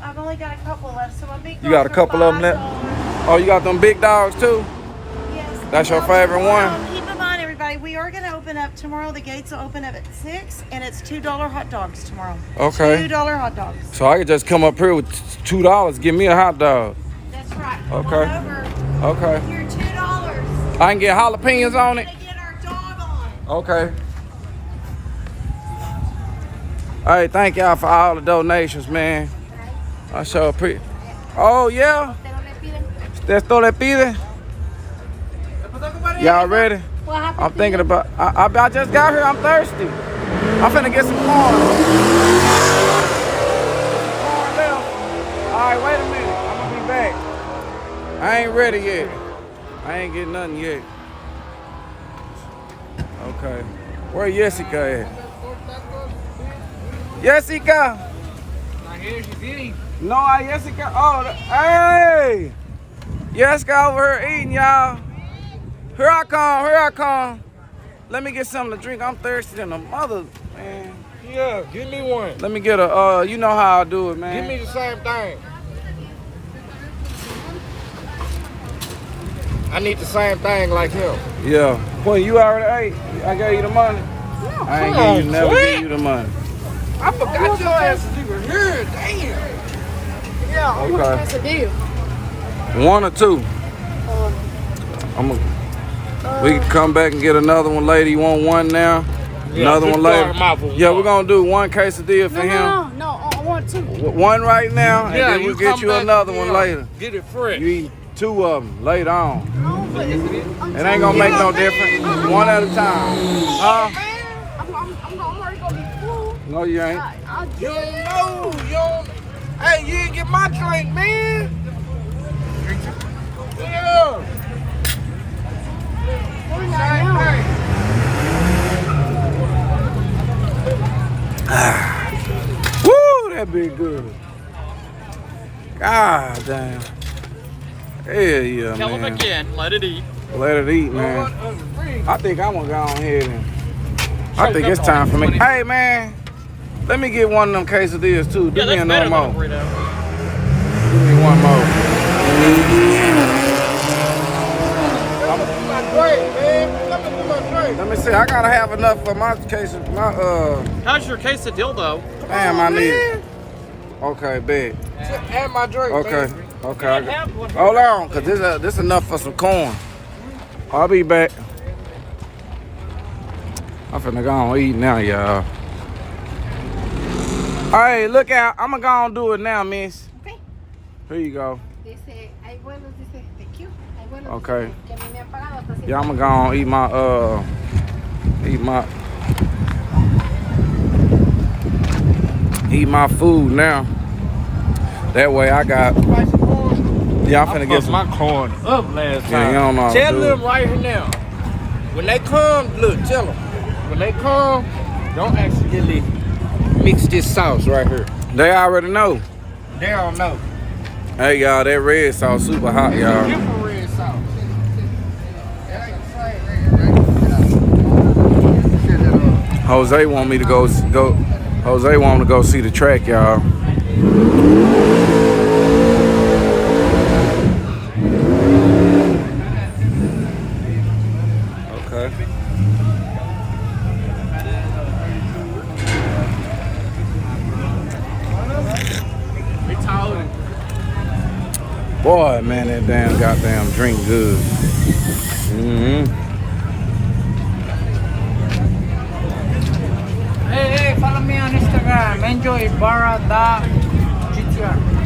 I've only got a couple left, so my big dogs You got a couple of them left? Oh, you got them big dogs too? Yes. That's your favorite one? Keep in mind, everybody, we are going to open up tomorrow. The gates will open up at 6, and it's $2 hot dogs tomorrow. Okay. $2 hot dogs. So I could just come up here with $2, give me a hot dog. That's right. Okay. Come on over. Okay. You're $2. I can get jalapenos on it? We're gonna get our dog on. Okay. Hey, thank y'all for all the donations, man. I sure appreciate. Oh, yeah? Esto le pide? Y'all ready? What happened? I'm thinking about, I just got here, I'm thirsty. I'm finna get some corn. Corn left. All right, wait a minute, I'm gonna be back. I ain't ready yet. I ain't getting nothing yet. Okay, where Jessica at? Jessica! I hear she's eating. No, Jessica, hey! Jessica over here eating, y'all. Here I come. Let me get something to drink. I'm thirsty than a mother, man. Yeah, give me one. Let me get a, you know how I do it, man. Give me the same thing. I need the same thing like him. Yeah. Well, you already ate. I gave you the money. No, I ain't give you, never give you the money. I forgot your ass was even here. Damn. Yeah, Okay. That's a deal. 1 or 2. We can come back and get another one later. You want one now? Yeah, Another one later? Yeah, we're going to do 1 quesadilla for him. No, I want 2. 1 right now, and then we'll get you another one later. Get it fresh. You eat 2 of them later on. It ain't going to make no difference. 1 at a time. Huh? I'm already going to be full. No, you ain't. You don't know. You don't. Hey, you didn't get my drink, man. Yeah. Woo, that be good. God damn. Hell yeah, Tell them man. again, let it eat. Let it eat, man. I think I'm gonna go on ahead and I think it's time for me. Hey, man, let me get one of them quesadillas too. Do me another more. Give me one more. Let me see. I gotta have enough for my case. How's your case of dildo? Damn, I need it. Okay, bet. And my drink. Okay, okay. Hold on, cause this enough for some corn. I'll be back. I'm finna go on eat now, y'all. Hey, look out! I'ma go on do it now, miss. Okay. Here you go. Dice, hay vuelos, dice, thank you. Hay vuelos, Okay. dice, que a mí me han pagado hasta Yeah, I'ma go on eat my food now. That way I got. Yeah, I'm finna get some. my corn up last time. Yeah, you don't know how to Tell do them it. right here now. When they come, look, tell them. When they come, don't accidentally mix this sauce right here. They already know. They don't know. Hey y'all, that red sauce super hot, y'all. Different red sauce. Jose want me to go. Jose want to go see the track, y'all. Okay. Boy, man, that damn goddamn drink good. Hey, follow me on Instagram. Enjoy Barra.GTR.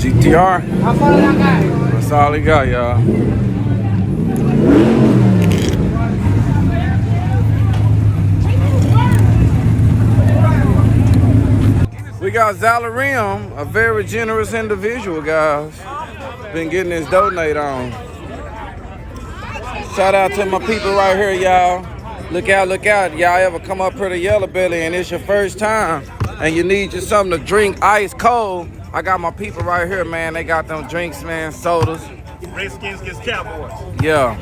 GTR? That's all he got, y'all. We got Zalarim, a very generous individual, guys. Been getting his donate on. Shout out to my people right here, y'all. Look out, look out. Y'all ever come up here to Yello Belly and it's your first time and you need just something to drink ice cold, I got my people right here, man. They got them drinks, man, sodas. Redskins against Cowboys. Yeah.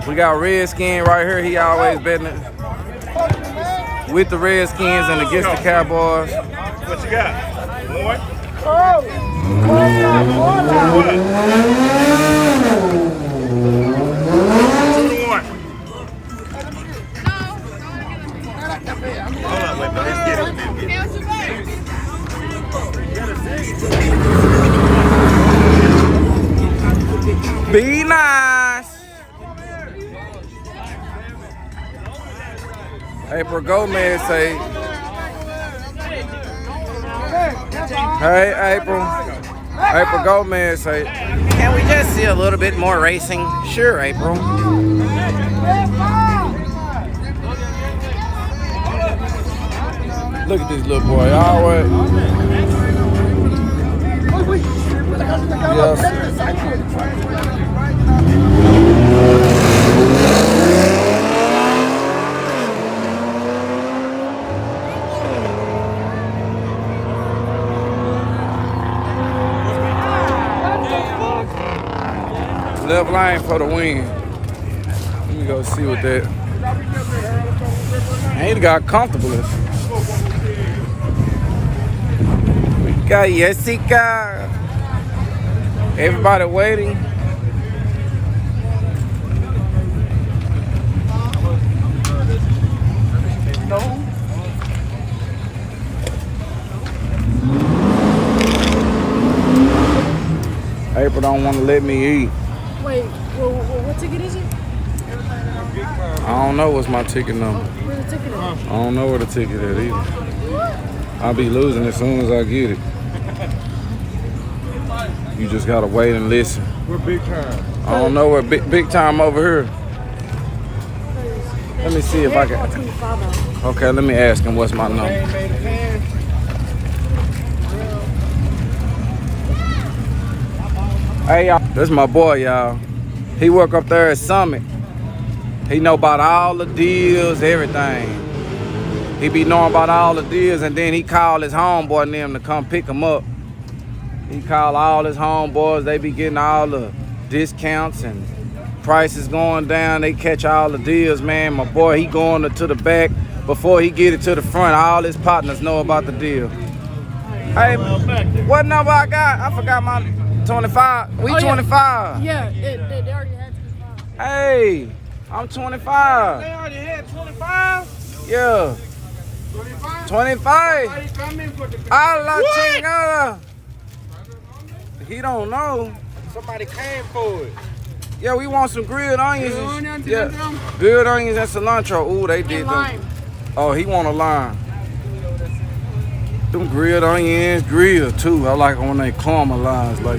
We got Redskin right here. He always betting it with the Redskins and against the Cowboys. What you got? More? Oh! Be nice. April Gomez say, hey April. April Gomez say, can we just see a little bit more racing? Sure, April. Look at this little boy. Always. Yes. Left lane for the win. Let me go see what that. Ain't got comfortable. We got Jessica. Everybody waiting. April don't want to let me eat. Wait, what ticket is it? I don't know what's my ticket number. Where's the ticket at? I don't know where the ticket is either. I'll be losing as soon as I get it. You just gotta wait and listen. We're big time. I don't know where big time over here. Let me see if I can. Okay, let me ask him what's my number. Hey y'all, this is my boy, y'all. He work up there at Summit. He know about all the deals, everything. He be knowing about all the deals, and then he call his homeboy and them to come pick him up. He call all his homeboys, they be getting all the discounts and prices going down. They catch all the deals, man. My boy, he going to the back before he get it to the front. All his partners know about the deal. Hey, what number I got? I forgot my 25. We 25. Yeah, they already had 25. Hey, I'm 25. They already had 25? Yeah. 25. I la chingada. He don't know. Somebody came for it. Yeah, we want some grilled onions. Grilled onions, Yeah, grilled onions and cilantro. Ooh, they did them. Lime. Oh, he want a lime. Them grilled onions, grilled too. I like it when they caramelize like